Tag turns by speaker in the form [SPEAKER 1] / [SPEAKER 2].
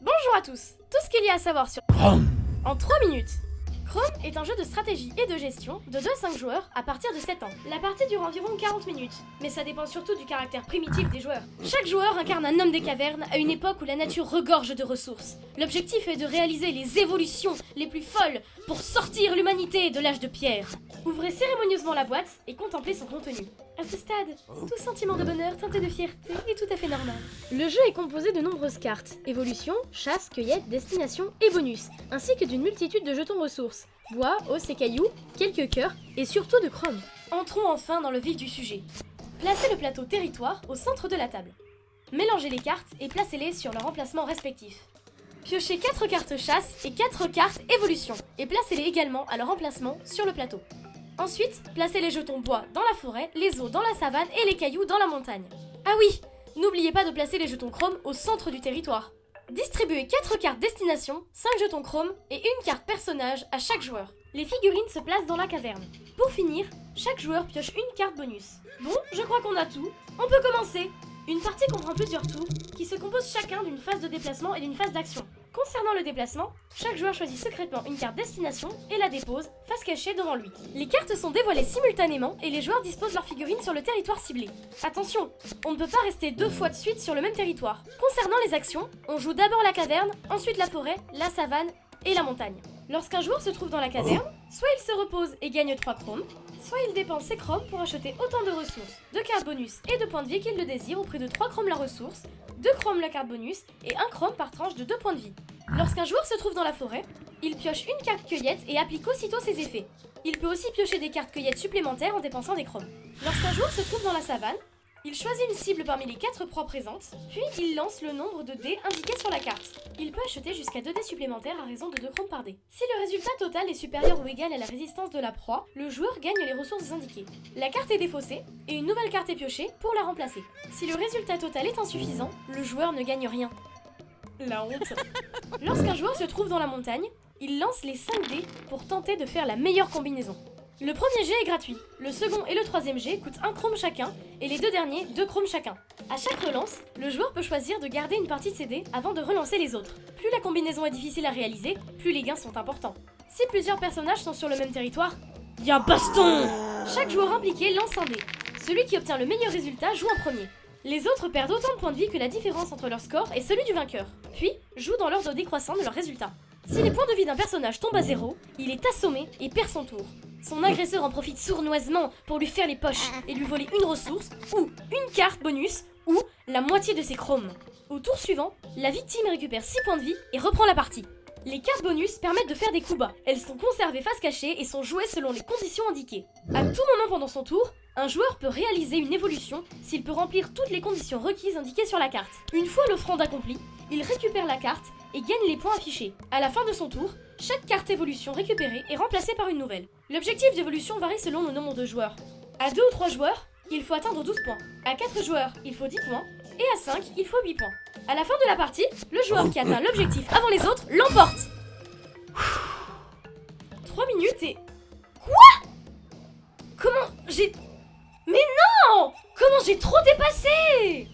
[SPEAKER 1] Bonjour à tous. Tout ce qu'il y a à savoir sur en 3 minutes. Chrome est un jeu de stratégie et de gestion de 2 à 5 joueurs à partir de 7 ans. La partie dure environ 40 minutes, mais ça dépend surtout du caractère primitif des joueurs. Chaque joueur incarne un homme des cavernes à une époque où la nature regorge de ressources. L'objectif est de réaliser les évolutions les plus folles pour sortir l'humanité de l'âge de pierre. Ouvrez cérémonieusement la boîte et contemplez son contenu. À ce stade, tout sentiment de bonheur teinté de fierté est tout à fait normal. Le jeu est composé de nombreuses cartes, évolution, chasse, cueillette, destination et bonus, ainsi que d'une multitude de jetons ressources, bois, os et cailloux, quelques cœurs et surtout de chrome. Entrons enfin dans le vif du sujet. Placez le plateau territoire au centre de la table. Mélangez les cartes et placez-les sur leur emplacement respectif. Piochez 4 cartes chasse et 4 cartes évolution et placez-les également à leur emplacement sur le plateau. Ensuite, placez les jetons bois dans la forêt, les os dans la savane et les cailloux dans la montagne. Ah oui, n'oubliez pas de placer les jetons chrome au centre du territoire. Distribuez 4 cartes destination, 5 jetons chrome et une carte personnage à chaque joueur. Les figurines se placent dans la caverne. Pour finir, chaque joueur pioche une carte bonus. Bon, je crois qu'on a tout. On peut commencer. Une partie comprend plusieurs tours qui se composent chacun d'une phase de déplacement et d'une phase d'action. Concernant le déplacement, chaque joueur choisit secrètement une carte destination et la dépose, face cachée devant lui. Les cartes sont dévoilées simultanément et les joueurs disposent leurs figurines sur le territoire ciblé. Attention, on ne peut pas rester 2 fois de suite sur le même territoire. Concernant les actions, on joue d'abord la caverne, ensuite la forêt, la savane et la montagne. Lorsqu'un joueur se trouve dans la caverne, soit il se repose et gagne 3 chromes, soit il dépense ses chromes pour acheter autant de ressources, de cartes bonus et de points de vie qu'il le désire au prix de 3 chromes la ressource, 2 chromes la carte bonus et 1 chrome par tranche de 2 points de vie. Lorsqu'un joueur se trouve dans la forêt, il pioche une carte cueillette et applique aussitôt ses effets. Il peut aussi piocher des cartes cueillettes supplémentaires en dépensant des chromes. Lorsqu'un joueur se trouve dans la savane, il choisit une cible parmi les 4 proies présentes, puis il lance le nombre de dés indiqués sur la carte. Il peut acheter jusqu'à 2 dés supplémentaires à raison de 2 chromes par dé. Si le résultat total est supérieur ou égal à la résistance de la proie, le joueur gagne les ressources indiquées. La carte est défaussée et une nouvelle carte est piochée pour la remplacer. Si le résultat total est insuffisant, le joueur ne gagne rien. La honte. Lorsqu'un joueur se trouve dans la montagne, il lance les 5 dés pour tenter de faire la meilleure combinaison. Le premier jet est gratuit, le second et le troisième jet coûtent 1 chrome chacun, et les 2 derniers 2 chromes chacun. À chaque relance, le joueur peut choisir de garder une partie de ses dés avant de relancer les autres. Plus la combinaison est difficile à réaliser, plus les gains sont importants. Si plusieurs personnages sont sur le même territoire, y'a baston! Chaque joueur impliqué lance un dé. Celui qui obtient le meilleur résultat joue en premier. Les autres perdent autant de points de vie que la différence entre leur score et celui du vainqueur, puis jouent dans l'ordre décroissant de leurs résultats. Si les points de vie d'un personnage tombent à 0, il est assommé et perd son tour. Son agresseur en profite sournoisement pour lui faire les poches et lui voler une ressource, ou une carte bonus, ou la moitié de ses chromes. Au tour suivant, la victime récupère 6 points de vie et reprend la partie. Les cartes bonus permettent de faire des coups bas. Elles sont conservées face cachée et sont jouées selon les conditions indiquées. À tout moment pendant son tour, un joueur peut réaliser une évolution s'il peut remplir toutes les conditions requises indiquées sur la carte. Une fois l'offrande accomplie, il récupère la carte et gagne les points affichés. À la fin de son tour, chaque carte évolution récupérée est remplacée par une nouvelle. L'objectif d'évolution varie selon le nombre de joueurs. À 2 ou 3 joueurs, il faut atteindre 12 points. À 4 joueurs, il faut 10 points. Et à 5, il faut 8 points. À la fin de la partie, le joueur qui atteint l'objectif avant les autres l'emporte. 3 minutes et... Quoi? Comment j'ai... Mais non! Comment j'ai trop dépassé?